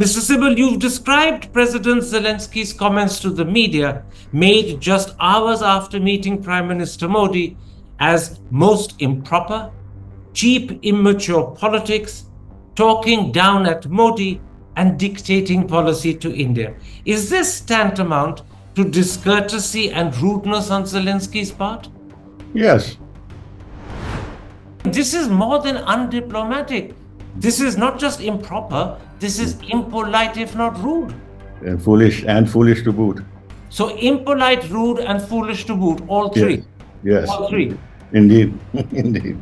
Mr. Sibal, you've described President Zelensky's comments to the media, made just hours after meeting Prime Minister Modi, as most improper, cheap, immature politics, talking down at Modi and dictating policy to India. Is this tantamount to discourtesy and rudeness on Zelensky's part? Yes. This is more than undiplomatic. This is not just improper, this is impolite, if not rude. And foolish to boot. So impolite, rude, and foolish to boot, all three. Yes. All three. Indeed. Indeed.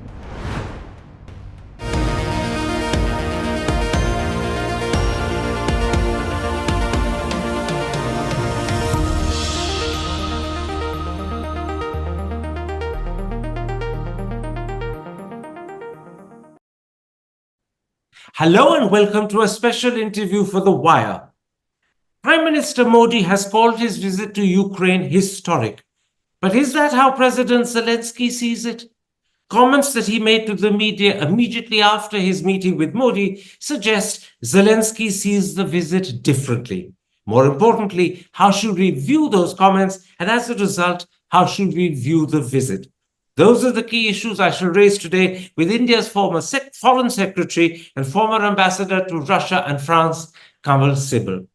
Hello and welcome to a special interview for The Wire. Prime Minister Modi has called his visit to Ukraine historic. But is that how President Zelensky sees it? Comments that he made to the media immediately after his meeting with Modi suggest Zelensky sees the visit differently. More importantly, how should we view those comments, and as a result, how should we view the visit? Those are the key issues I shall raise today with India's former Foreign Secretary and former Ambassador to Russia and France, Kanwal Sibal.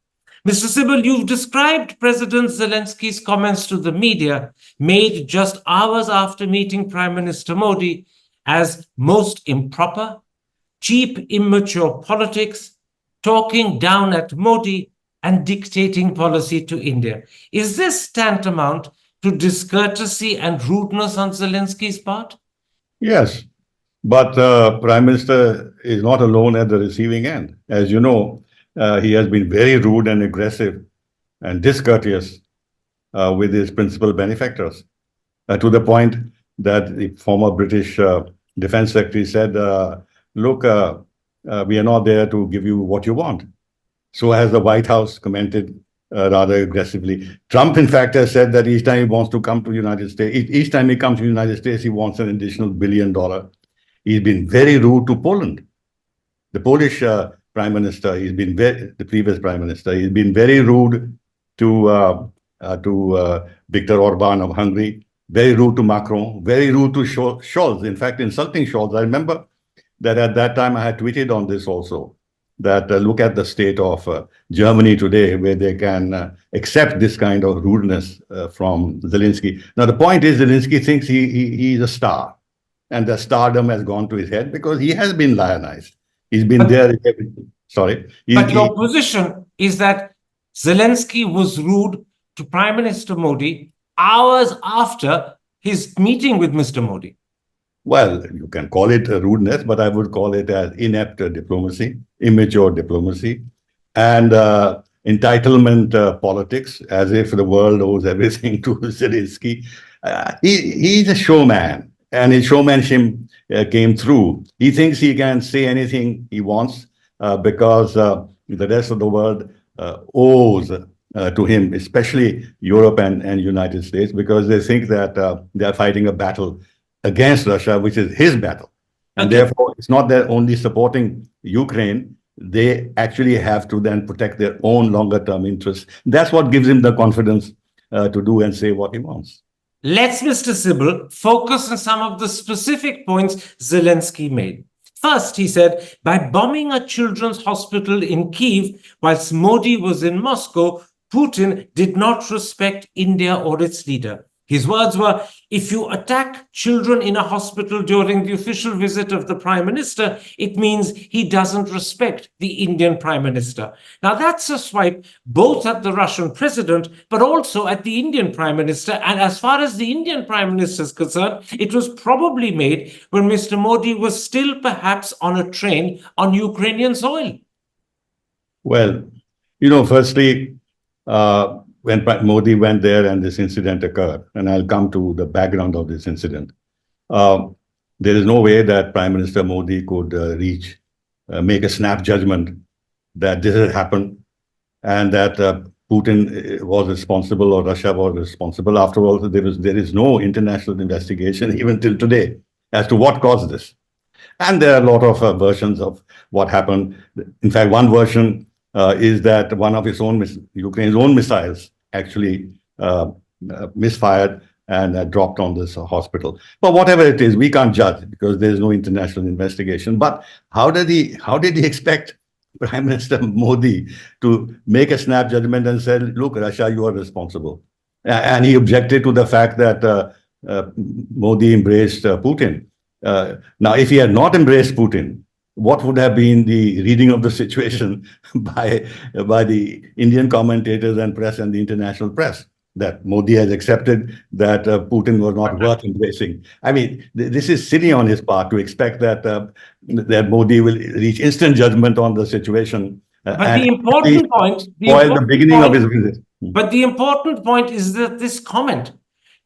Mr. Sibal, you've described President Zelensky's comments to the media, made just hours after meeting Prime Minister Modi, as most improper, cheap, immature politics, talking down at Modi and dictating policy to India. Is this tantamount to discourtesy and rudeness on Zelensky's part? Yes. But Prime Minister is not alone at the receiving end. As you know, he has been very rude and aggressive and discourteous with his principal benefactors, to the point that the former British Defense Secretary said, look, we are not there to give you what you want. So has the White House commented rather aggressively. Trump, in fact, has said that each time he wants to come to the United States, each time he comes to the United States, he wants an additional $1 billion. He's been very rude to Poland. The Polish Prime Minister, the previous Prime Minister, he's been very rude to Viktor Orban of Hungary, very rude to Macron, very rude to Scholz, in fact, insulting Scholz. I remember that at that time I had tweeted on this also, that look at the state of Germany today, where they can accept this kind of rudeness from Zelensky. Now, the point is, Zelensky thinks he's a star, and the stardom has gone to his head because he has been lionized. He's been there. Sorry. But your position is that Zelensky was rude to Prime Minister Modi hours after his meeting with Mr. Modi. Well, you can call it a rudeness, but I would call it as inept diplomacy, immature diplomacy, and entitlement politics, as if the world owes everything to Zelensky. He's a showman, and his showmanship came through. He thinks he can say anything he wants because the rest of the world owes to him, especially Europe and United States, because they think that they're fighting a battle against Russia, which is his battle. And therefore, it's not that only supporting Ukraine, they actually have to then protect their own longer-term interests. That's what gives him the confidence to do and say what he wants. Let's, Mr. Sibal, focus on some of the specific points Zelensky made. First, he said, by bombing a children's hospital in Kyiv whilst Modi was in Moscow, Putin did not respect India or its leader. His words were, if you attack children in a hospital during the official visit of the Prime Minister, it means he doesn't respect the Indian Prime Minister. Now, that's a swipe both at the Russian president, but also at the Indian Prime Minister. And as far as the Indian Prime Minister is concerned, it was probably made when Mr. Modi was still perhaps on a train on Ukrainian soil. Well, firstly, when Modi went there and this incident occurred, and I'll come to the background of this incident, there is no way that Prime Minister Modi could make a snap judgment that this had happened and that Putin was responsible or Russia was responsible. After all, there is no international investigation even till today as to what caused this. And there are a lot of versions of what happened. In fact, one version is that one of Ukraine's own missiles actually misfired and dropped on this hospital. But whatever it is, we can't judge because there's no international investigation. But how did he expect Prime Minister Modi to make a snap judgment and say, look, Russia, you are responsible? And he objected to the fact that Modi embraced Putin. Now, if he had not embraced Putin, what would have been the reading of the situation by the Indian commentators and press and the international press? That Modi has accepted that Putin was not worth embracing. I mean, this is silly on his part to expect that that Modi will reach instant judgment on the situation. But the important point, spoil the beginning of his visit. But the important point is that this comment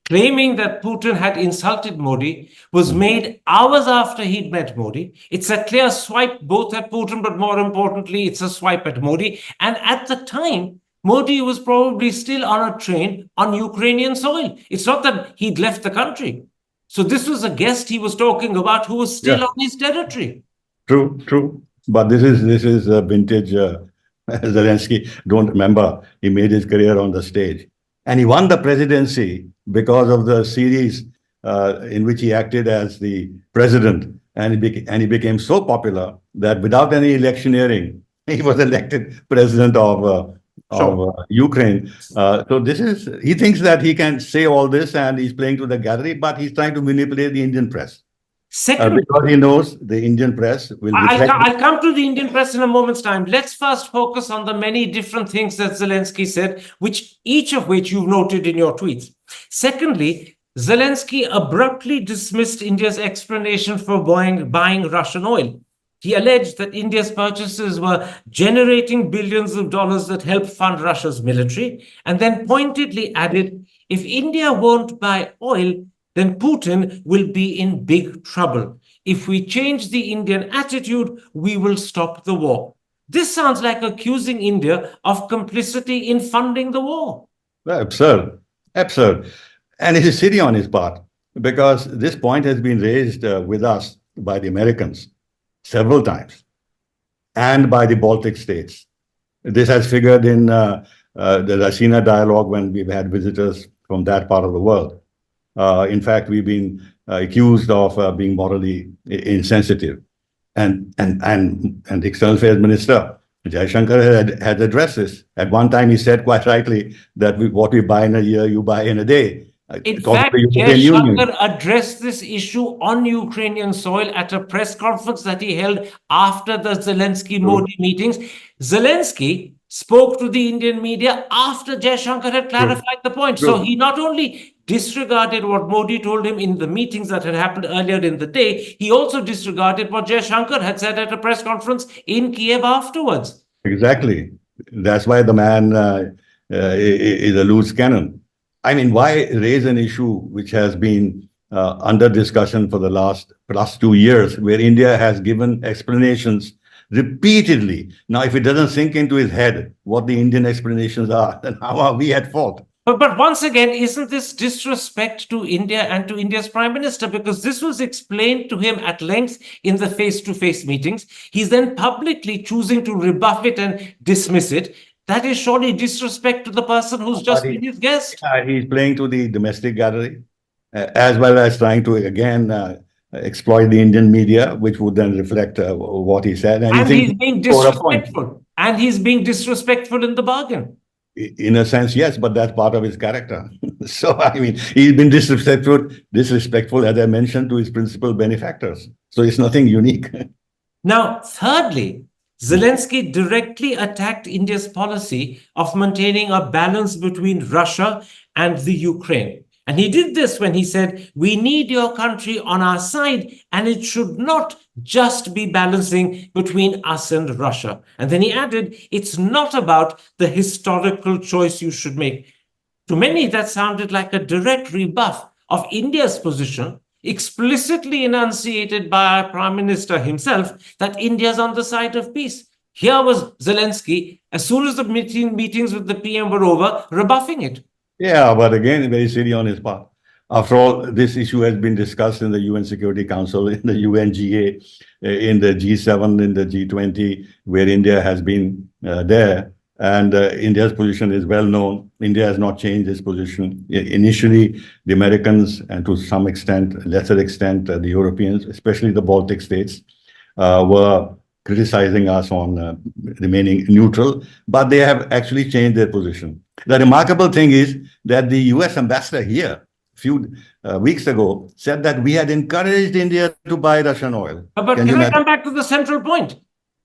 claiming that Putin had insulted Modi was made hours after he'd met Modi. It's a clear swipe both at Putin, but more importantly, it's a swipe at Modi. And at the time, Modi was probably still on a train on Ukrainian soil. It's not that he'd left the country. So this was a guest he was talking about who was still on his territory. True. But this is vintage Zelensky. Don't remember, he made his career on the stage. And he won the presidency because of the series in which he acted as the president. And he became so popular that without any electioneering, he was elected president of Ukraine. So he thinks that he can say all this and he's playing to the gallery, but he's trying to manipulate the Indian press. Second, because he knows the Indian press will I'll come to the Indian press in a moment's time. Let's first focus on the many different things that Zelensky said, each of which you've noted in your tweets. Secondly, Zelensky abruptly dismissed India's explanation for buying Russian oil. He alleged that India's purchases were generating billions of dollars that help fund Russia's military, and then pointedly added, if India won't buy oil, then Putin will be in big trouble. If we change the Indian attitude, we will stop the war. This sounds like accusing India of complicity in funding the war. Absurd. And it is silly on his part, because this point has been raised with us by the Americans several times, and by the Baltic states. This has figured in the Rasina dialogue when we've had visitors from that part of the world. In fact, we've been accused of being morally insensitive. And the External Affairs Minister, Jaishankar, had addressed this. At one time, he said quite rightly that what we buy in a year, you buy in a day. In fact, Jaishankar addressed this issue on Ukrainian soil at a press conference that he held after the Zelensky-Modi meetings. Zelensky spoke to the Indian media after Jaishankar had clarified the point. So he not only disregarded what Modi told him in the meetings that had happened earlier in the day, he also disregarded what Jaishankar had said at a press conference in Kyiv afterwards. Exactly. That's why the man is a loose cannon. I mean, why raise an issue which has been under discussion for the last plus 2 years, where India has given explanations repeatedly? Now, if it doesn't sink into his head what the Indian explanations are, then how are we at fault? But once again, isn't this disrespect to India and to India's Prime Minister? Because this was explained to him at length in the face-to-face meetings. He's then publicly choosing to rebuff it and dismiss it. That is surely disrespect to the person who's just been his guest. He's playing to the domestic gallery, as well as trying to, again, exploit the Indian media, which would then reflect what he said. And he's being disrespectful. And he's being disrespectful in the bargain. In a sense, yes, but that's part of his character. So, I mean, he's been disrespectful, as I mentioned, to his principal benefactors. So it's nothing unique. Now, thirdly, Zelensky directly attacked India's policy of maintaining a balance between Russia and the Ukraine. And he did this when he said, we need your country on our side, and it should not just be balancing between us and Russia. And then he added, it's not about the historical choice you should make. To many, that sounded like a direct rebuff of India's position, explicitly enunciated by our Prime Minister himself, that India's on the side of peace. Here was Zelensky, as soon as the meetings with the PM were over, rebuffing it. Yeah, but again, very silly on his part. After all, this issue has been discussed in the UN Security Council, in the UNGA, in the G7, in the G20, where India has been there. And India's position is well known. India has not changed its position. Initially, the Americans, and to some extent, lesser extent, the Europeans, especially the Baltic states, were criticizing us on remaining neutral, but they have actually changed their position. The remarkable thing is that the US ambassador here, few weeks ago, said that we had encouraged India to buy Russian oil. But can I come back to the central point?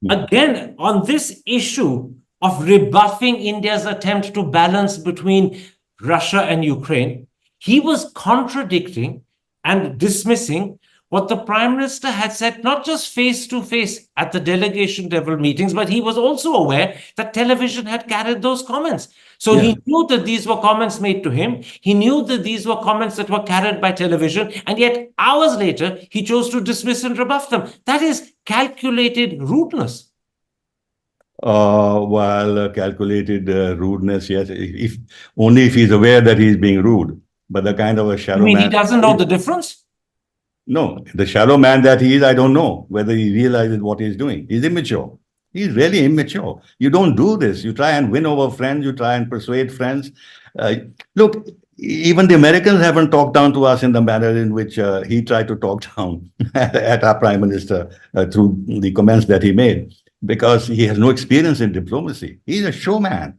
Again, on this issue of rebuffing India's attempt to balance between Russia and Ukraine, he was contradicting and dismissing what the Prime Minister had said, not just face to face at the delegation level meetings, but he was also aware that television had carried those comments. So he knew that these were comments made to him. He knew that these were comments that were carried by television. And yet hours later, he chose to dismiss and rebuff them. That is calculated rudeness. Calculated rudeness, yes. If only if he's aware that he's being rude. But the kind of a shallow man. He doesn't know the difference? No, the shallow man that he is, I don't know whether he realizes what he's doing. He's immature. He's really immature. You don't do this. You try and win over friends. You try and persuade friends. Look, even the Americans haven't talked down to us in the manner in which he tried to talk down at our Prime Minister through the comments that he made, because he has no experience in diplomacy. He's a showman.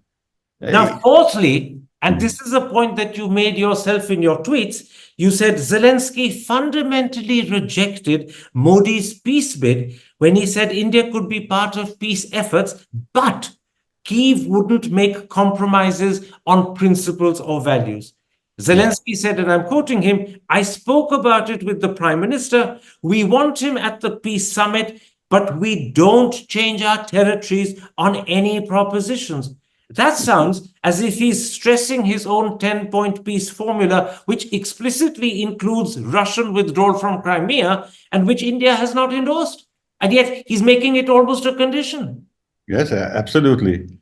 Now, fourthly, and this is a point that you made yourself in your tweets, you said Zelensky fundamentally rejected Modi's peace bid when he said India could be part of peace efforts, but Kyiv wouldn't make compromises on principles or values. Zelensky said, and I'm quoting him, "I spoke about it with the Prime Minister. We want him at the peace summit, but we don't change our territories on any propositions." That sounds as if he's stressing his own 10-point peace formula, which explicitly includes Russian withdrawal from Crimea and which India has not endorsed. And yet he's making it almost a condition. Yes, absolutely.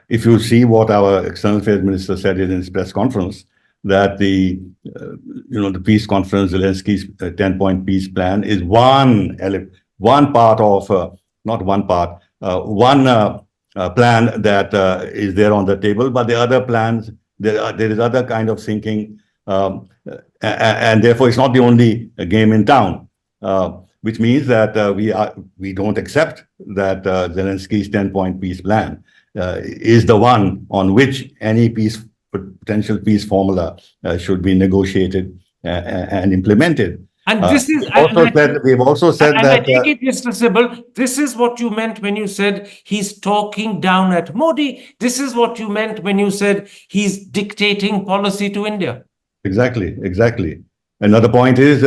If you see what our External Affairs Minister said in his press conference, that the peace conference, Zelensky's 10-point peace plan is one part of, not one part, one plan that is there on the table, but the other plans, there is other kind of thinking, and therefore it's not the only game in town, which means that we don't accept that Zelensky's 10-point peace plan is the one on which any potential peace formula should be negotiated and implemented. And this is, we've also said that. I take it, Mr. Sibal, this is what you meant when you said he's talking down at Modi. This is what you meant when you said he's dictating policy to India. Exactly. Another point is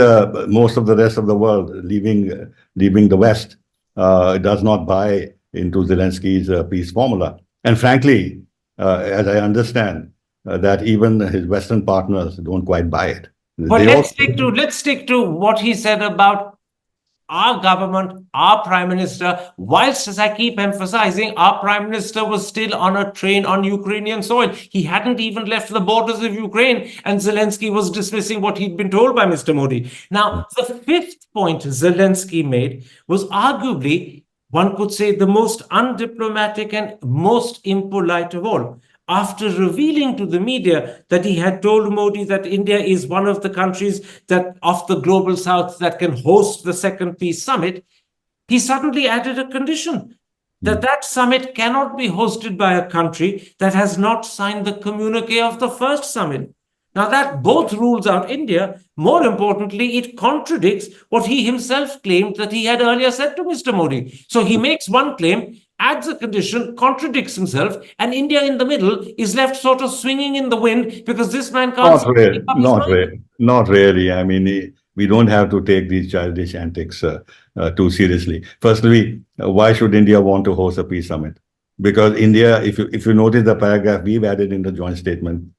most of the rest of the world, leaving the West, does not buy into Zelensky's peace formula. And frankly, as I understand, that even his Western partners don't quite buy it. But let's stick to what he said about our government, our Prime Minister. Whilst, as I keep emphasizing, our Prime Minister was still on a train on Ukrainian soil. He hadn't even left the borders of Ukraine, and Zelensky was dismissing what he'd been told by Mr. Modi. Now, the fifth point Zelensky made was arguably, one could say, the most undiplomatic and most impolite of all. After revealing to the media that he had told Modi that India is one of the countries that of the global south that can host the second peace summit, he suddenly added a condition that that summit cannot be hosted by a country that has not signed the communique of the first summit. Now that both rules out India. More importantly, it contradicts what he himself claimed that he had earlier said to Mr. Modi. So he makes one claim, adds a condition, contradicts himself, and India in the middle is left sort of swinging in the wind because this man can't. Not really. I mean, we don't have to take these childish antics too seriously. Firstly, why should India want to host a peace summit? Because India, if you notice the paragraph we've added in the joint statement,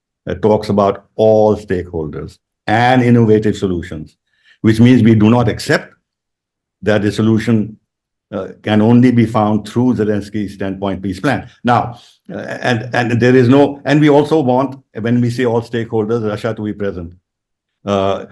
talks about all stakeholders and innovative solutions, which means we do not accept that the solution can only be found through Zelensky's 10-point peace plan. Now, and there is no, and we also want, when we say all stakeholders, Russia to be present. Uh,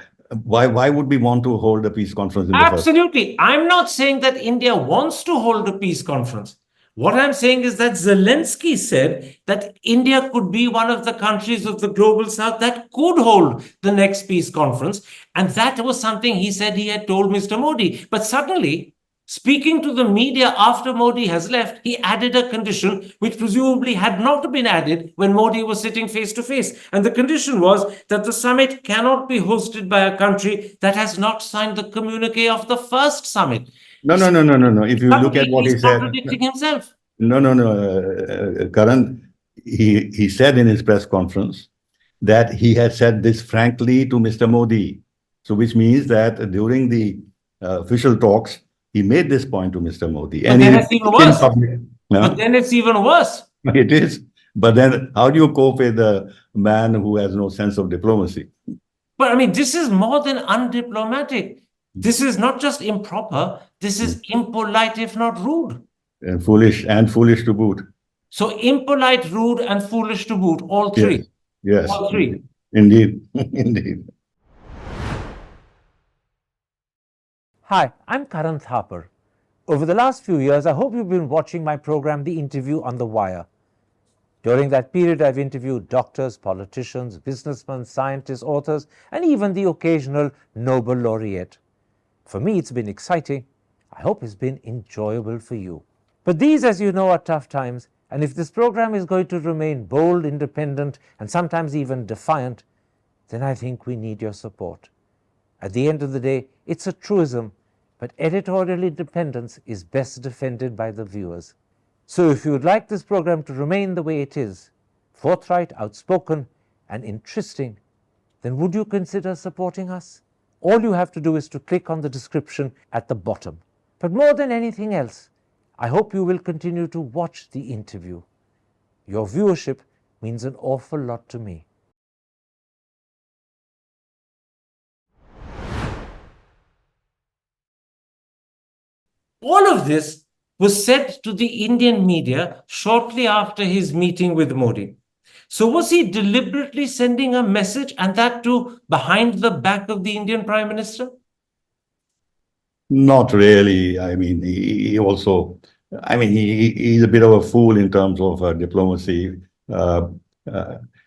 why would we want to hold a peace conference in the first? Absolutely. I'm not saying that India wants to hold a peace conference. What I'm saying is that Zelensky said that India could be one of the countries of the global south that could hold the next peace conference. And that was something he said he had told Mr. Modi. But suddenly, speaking to the media after Modi has left, he added a condition which presumably had not been added when Modi was sitting face to face. And the condition was that the summit cannot be hosted by a country that has not signed the communique of the first summit. No. If you look at what he He's said, contradicting himself. no. Karan, he said in his press conference that he had said this frankly to Mr. Modi. So, which means that during the official talks, he made this point to Mr. Modi. But then it's even worse. No? But then it's even worse. It is. But then how do you cope with a man who has no sense of diplomacy? But I mean, this is more than undiplomatic. This is not just improper. This is impolite, if not rude. And foolish to boot. So impolite, rude, and foolish to boot, all three. Yes. All three. Indeed. Indeed. Hi, I'm Karan Thapar. Over the last few years, I hope you've been watching my program, The Interview on the Wire. During that period, I've interviewed doctors, politicians, businessmen, scientists, authors, and even the occasional Nobel laureate. For me, it's been exciting. I hope it's been enjoyable for you. But these, as you know, are tough times, and if this program is going to remain bold, independent, and sometimes even defiant, then I think we need your support. At the end of the day, it's a truism, but editorial independence is best defended by the viewers. So if you would like this program to remain the way it is, forthright, outspoken, and interesting, then would you consider supporting us? All you have to do is to click on the description at the bottom. But more than anything else, I hope you will continue to watch the interview. Your viewership means an awful lot to me. All of this was said to the Indian media shortly after his meeting with Modi. So was he deliberately sending a message, and that too behind the back of the Indian Prime Minister? Not really. I mean, he also, I mean, he's a bit of a fool in terms of diplomacy.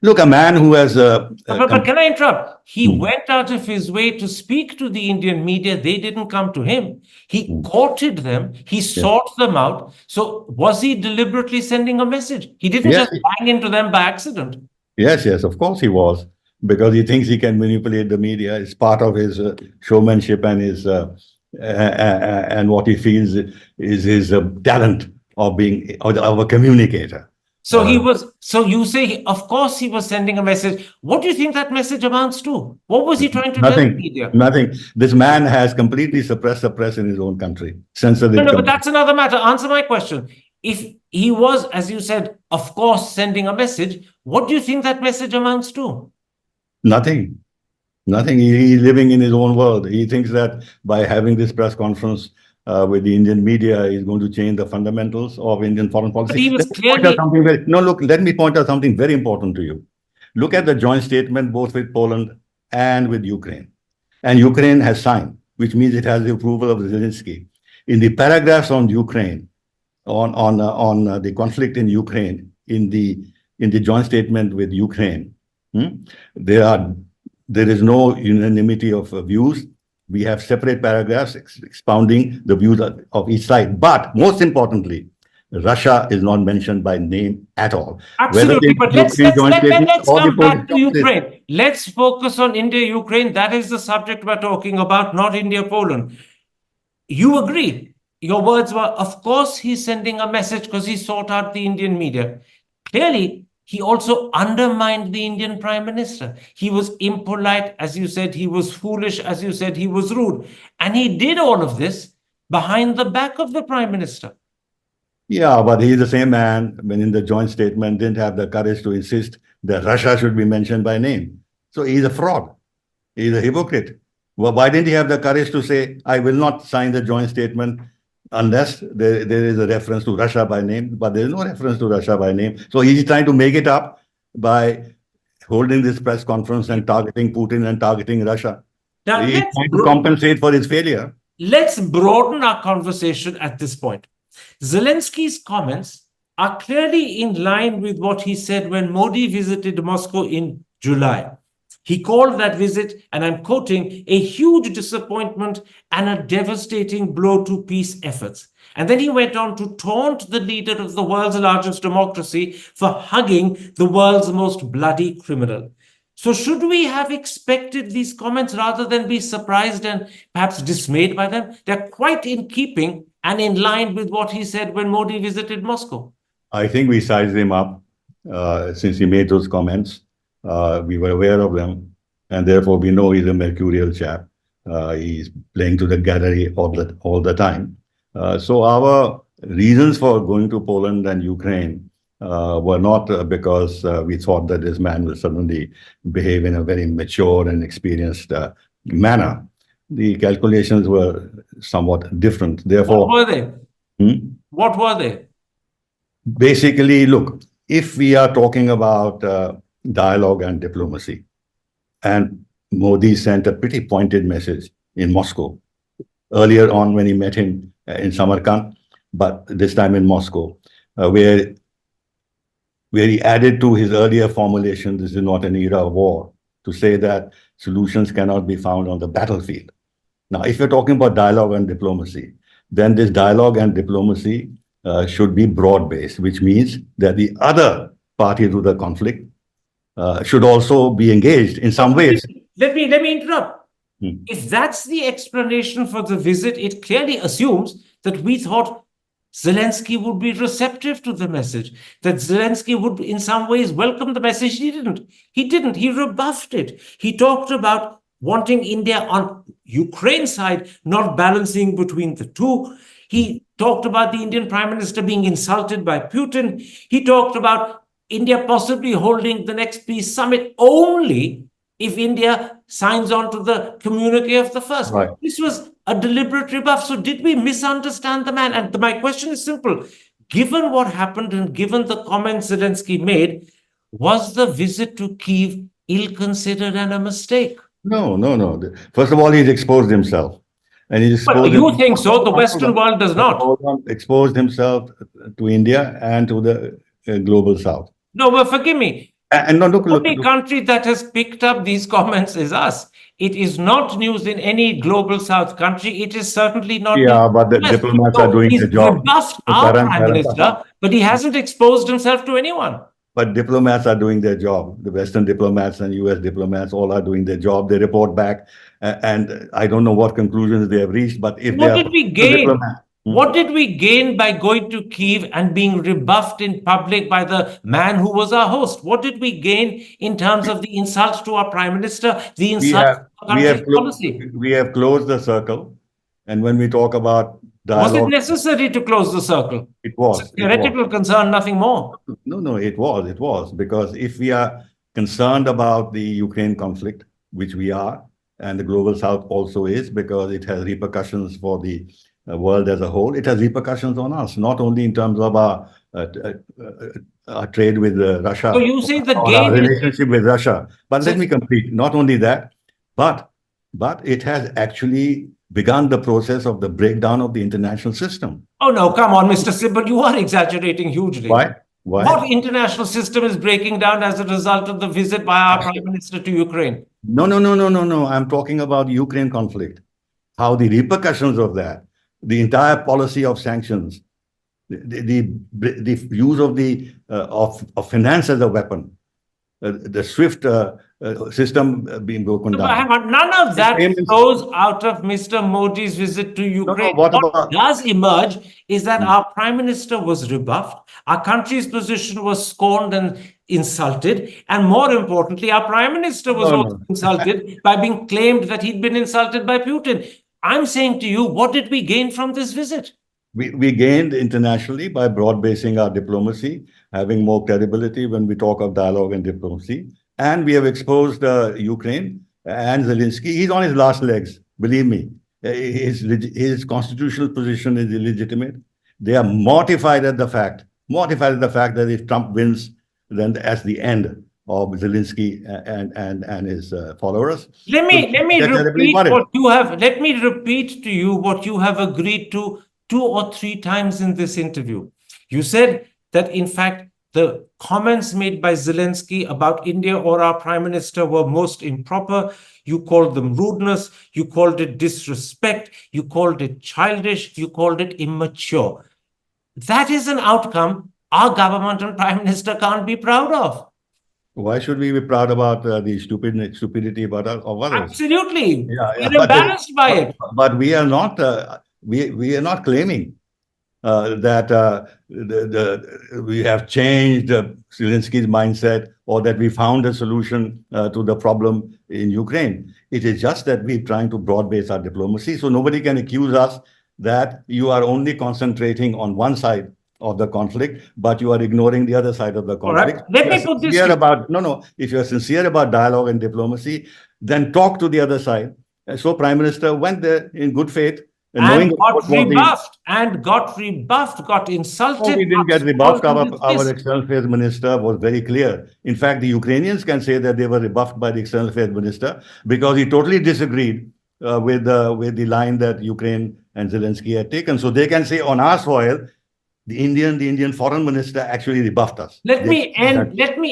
Look, a man who has But can I interrupt? He went out of his way to speak to the Indian media. They didn't come to him. He courted them. He sought them out. So was he deliberately sending a message? He didn't just bang into them by accident. Yes, of course he was, because he thinks he can manipulate the media. It's part of his showmanship and his and what he feels is his talent of being of a communicator. So he was. So you say, of course, he was sending a message. What do you think that message amounts to? What was he trying to tell the media? Nothing. This man has completely suppressed the press in his own country. Censored it. No, but that's another matter. Answer my question. If he was, as you said, of course, sending a message, what do you think that message amounts to? Nothing. He's living in his own world. He thinks that by having this press conference with the Indian media, is going to change the fundamentals of Indian foreign policy. But he was let me point out something very important to you. Look at the joint statement both with Poland and with Ukraine. And Ukraine has signed, which means it has the approval of Zelensky. In the paragraphs on Ukraine, on the conflict in Ukraine, in the joint statement with Ukraine, there is no unanimity of views. We have separate paragraphs expounding the views of each side. But most importantly, Russia is not mentioned by name at all. Absolutely. But let's come back to Ukraine. Let's focus on India-Ukraine. That is the subject we're talking about, not India-Poland. You agree. Your words were, of course, he's sending a message because he sought out the Indian media. Clearly, he also undermined the Indian Prime Minister. He was impolite, as you said. He was foolish, as you said. He was rude. And he did all of this behind the back of the Prime Minister. Yeah, but he's the same man when in the joint statement didn't have the courage to insist that Russia should be mentioned by name. So he's a fraud. He's a hypocrite. Well, why didn't he have the courage to say, I will not sign the joint statement unless there is a reference to Russia by name, but there is no reference to Russia by name. So he's trying to make it up by holding this press conference and targeting Putin and targeting Russia. Now, He's trying to compensate for his failure. let's broaden our conversation at this point. Zelensky's comments are clearly in line with what he said when Modi visited Moscow in July. He called that visit, and I'm quoting, a huge disappointment and a devastating blow to peace efforts. And then he went on to taunt the leader of the world's largest democracy for hugging the world's most bloody criminal. So should we have expected these comments rather than be surprised and perhaps dismayed by them? They're quite in keeping and in line with what he said when Modi visited Moscow. I think we sized him up since he made those comments. We were aware of them, and therefore we know he's a mercurial chap. He's playing to the gallery all the time. So our reasons for going to Poland and Ukraine were not because we thought that this man will suddenly behave in a very mature and experienced manner. The calculations were somewhat different. Therefore, what were they? What were they? Basically, look, if we are talking about dialogue and diplomacy, and Modi sent a pretty pointed message in Moscow earlier on when he met him in Samarkand, but this time in Moscow, where he added to his earlier formulation, this is not an era of war, to say that solutions cannot be found on the battlefield. Now, if you're talking about dialogue and diplomacy, then this dialogue and diplomacy should be broad-based, which means that the other party to the conflict should also be engaged in some ways. Let me interrupt. If that's the explanation for the visit, it clearly assumes that we thought Zelensky would be receptive to the message, that Zelensky would in some ways welcome the message. He didn't. He rebuffed it. He talked about wanting India on Ukraine side, not balancing between the two. He talked about the Indian Prime Minister being insulted by Putin. He talked about India possibly holding the next peace summit only if India signs on to the communique of the first. Right. This was a deliberate rebuff. So did we misunderstand the man? And my question is simple. Given what happened and given the comments Zelensky made, was the visit to Kyiv ill-considered and a mistake? No. First of all, he's exposed himself. And he's exposed But you think so? The Western world does not. Exposed himself to India and to the global South. No, but forgive me. And no, The only country that has picked up these comments is us. It is not news in any global South country. It is certainly not. Yeah, but the diplomats are doing their job. He's rebuffed our Prime Minister, but he hasn't exposed himself to anyone. But diplomats are doing their job. The Western diplomats and US diplomats all are doing their job. They report back. And I don't know what conclusions they have reached, but if What did we gain? What did we gain by going to Kyiv and being rebuffed in public by the man who was our host? What did we gain in terms of the insult to our Prime Minister, the insult to our country's policy? We have closed the circle. And when we talk about dialogue... Was it necessary to close the circle? It was. It's a theoretical concern, nothing more. No, it was. Because if we are concerned about the Ukraine conflict, which we are, and the global South also is, because it has repercussions for the world as a whole, it has repercussions on us, not only in terms of our trade with Russia. So you say the our relationship with Russia. But let me complete. Not only that, but it has actually begun the process of the breakdown of the international system. Oh no, come on, Mr. Sibal, you are exaggerating hugely. Why? What international system is breaking down as a result of the visit by our Prime Minister to Ukraine? No. I'm talking about the Ukraine conflict. How the repercussions of that, the entire policy of sanctions, the use of the of finance as a weapon, the SWIFT system being broken down. Hang on. None of that flows out of Mr. Modi's visit to Ukraine. What does emerge is that our Prime Minister was rebuffed, our country's position was scorned and insulted, and more importantly, our Prime Minister was also insulted by being claimed that he'd been insulted by Putin. I'm saying to you, what did we gain from this visit? We gained internationally by broad-basing our diplomacy, having more credibility when we talk of dialogue and diplomacy. And we have exposed Ukraine and Zelensky. He's on his last legs, believe me. His constitutional position is illegitimate. They are mortified at the fact that if Trump wins, then that's the end of Zelensky and his followers. Let me They're terribly repeat worried. what you have. Let me repeat to you what you have agreed to 2 or 3 times in this interview. You said that, in fact, the comments made by Zelensky about India or our prime minister were most improper. You called them rudeness. You called it disrespect. You called it childish. You called it immature. That is an outcome our government and prime minister can't be proud of. Why should we be proud about the stupidity of others? Absolutely. Yeah, We're embarrassed by it. But we are not. We are not claiming that we have changed Zelensky's mindset or that we found a solution to the problem in Ukraine. It is just that we're trying to broad base our diplomacy, so nobody can accuse us that you are only concentrating on one side of the conflict, but you are ignoring the other side of the conflict. All right. Let me put this If you're sincere about dialogue and diplomacy, then talk to the other side. And so Prime Minister went there in good faith, and got rebuffed, got insulted. No, we didn't get rebuffed. Our External Affairs Minister was very clear. In fact, the Ukrainians can say that they were rebuffed by the External Affairs Minister because he totally disagreed with the line that Ukraine and Zelensky had taken. So they can say on our soil, the Indian Foreign Minister actually rebuffed us. Let me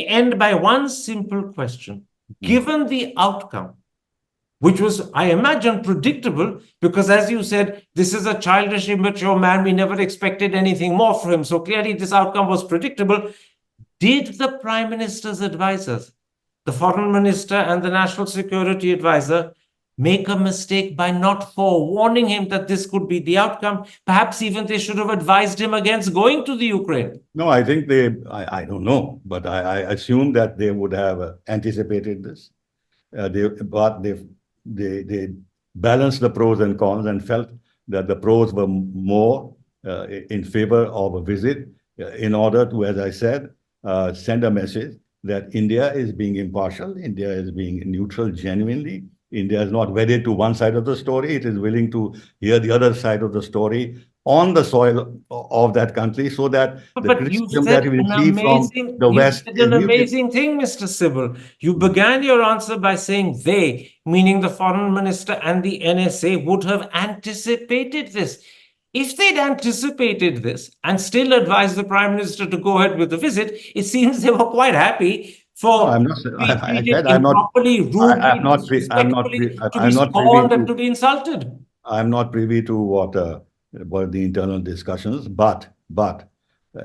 end by one simple question. Given the outcome, which was, I imagine, predictable, because as you said, this is a childish, immature man. We never expected anything more from him. So clearly this outcome was predictable. Did the Prime Minister's advisors, the Foreign Minister and the National Security Advisor, make a mistake by not forewarning him that this could be the outcome? Perhaps even they should have advised him against going to the Ukraine. No, I think I don't know, but I assume that they would have anticipated this. They balanced the pros and cons and felt that the pros were more in favor of a visit in order to, as I said, send a message that India is being impartial, India is being neutral genuinely. India is not wedded to one side of the story. It is willing to hear the other side of the story on the soil of that country, so that the criticism that we receive from the West is an amazing thing, Mr. Sibal. You began your answer by saying they, meaning the Foreign Minister and the NSA, would have anticipated this. If they'd anticipated this and still advised the Prime Minister to go ahead with the visit, it seems they were quite happy for I'm not be insulted. I'm not privy to what the internal discussions, but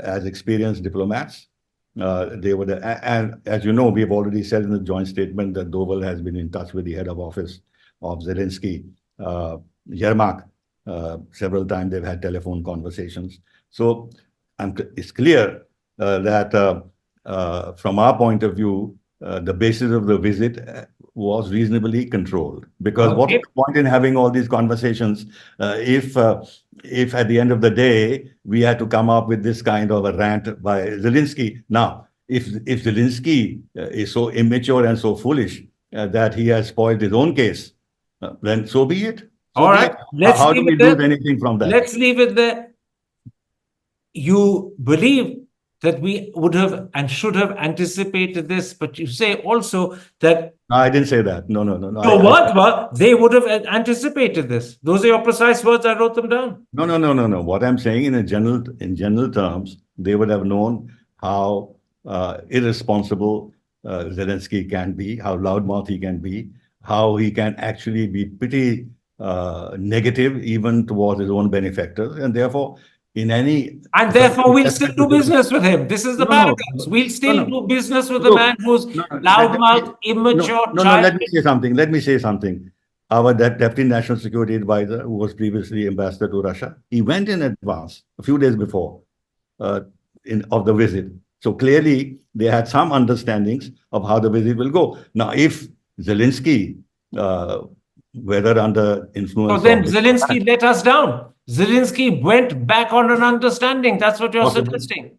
as experienced diplomats, they would, and as you know, we've already said in the joint statement that Doval has been in touch with the head of office of Zelensky, Yermak. Several times they've had telephone conversations. So it's clear that from our point of view, the basis of the visit was reasonably controlled. Because what's the point in having all these conversations if at the end of the day we had to come up with this kind of a rant by Zelensky? Now, if Zelensky is so immature and so foolish that he has spoiled his own case, then so be it. So all right. How do we lose anything from that? Let's leave it there. You believe that we would have and should have anticipated this, but you say also that... No, I didn't say that. No. Your words were, they would have anticipated this. Those are your precise words. I wrote them down. No. What I'm saying in general terms, they would have known how irresponsible Zelensky can be, how loudmouth he can be, how he can actually be pretty negative even towards his own benefactors, and therefore we'll still do business with him. This is the paradox. We'll still do business with a man who's loudmouth, immature. Let me say something. Our Deputy National Security Advisor, who was previously ambassador to Russia, he went in advance a few days before of the visit. So clearly they had some understandings of how the visit will go. Now, if Zelensky, whether under influence, then Zelensky let us down. Zelensky went back on an understanding. That's what you're suggesting.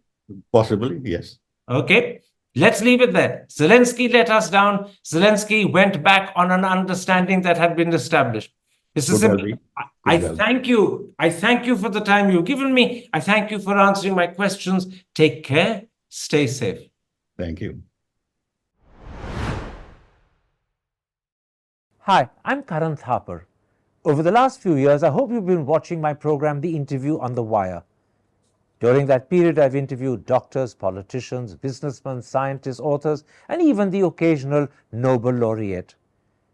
Possibly, yes. Okay, let's leave it there. Zelensky let us down. Zelensky went back on an understanding that had been established. I thank you. I thank you for the time you've given me. I thank you for answering my questions. Take care. Stay safe. Thank you. Hi, I'm Karan Thapar. Over the last few years, I hope you've been watching my program, The Interview on the Wire. During that period, I've interviewed doctors, politicians, businessmen, scientists, authors, and even the occasional Nobel laureate.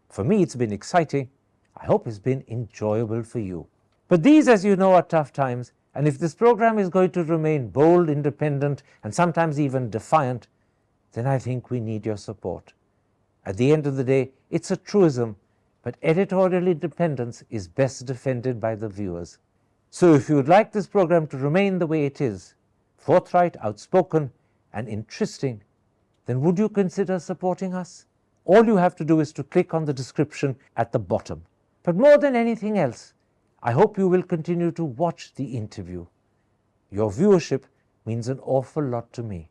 For me, it's been exciting. I hope it's been enjoyable for you. But these, as you know, are tough times, and if this program is going to remain bold, independent, and sometimes even defiant, then I think we need your support. At the end of the day, it's a truism, but editorial independence is best defended by the viewers. So if you would like this program to remain the way it is, forthright, outspoken, and interesting, then would you consider supporting us? All you have to do is to click on the description at the bottom. But more than anything else, I hope you will continue to watch the interview. Your viewership means an awful lot to me.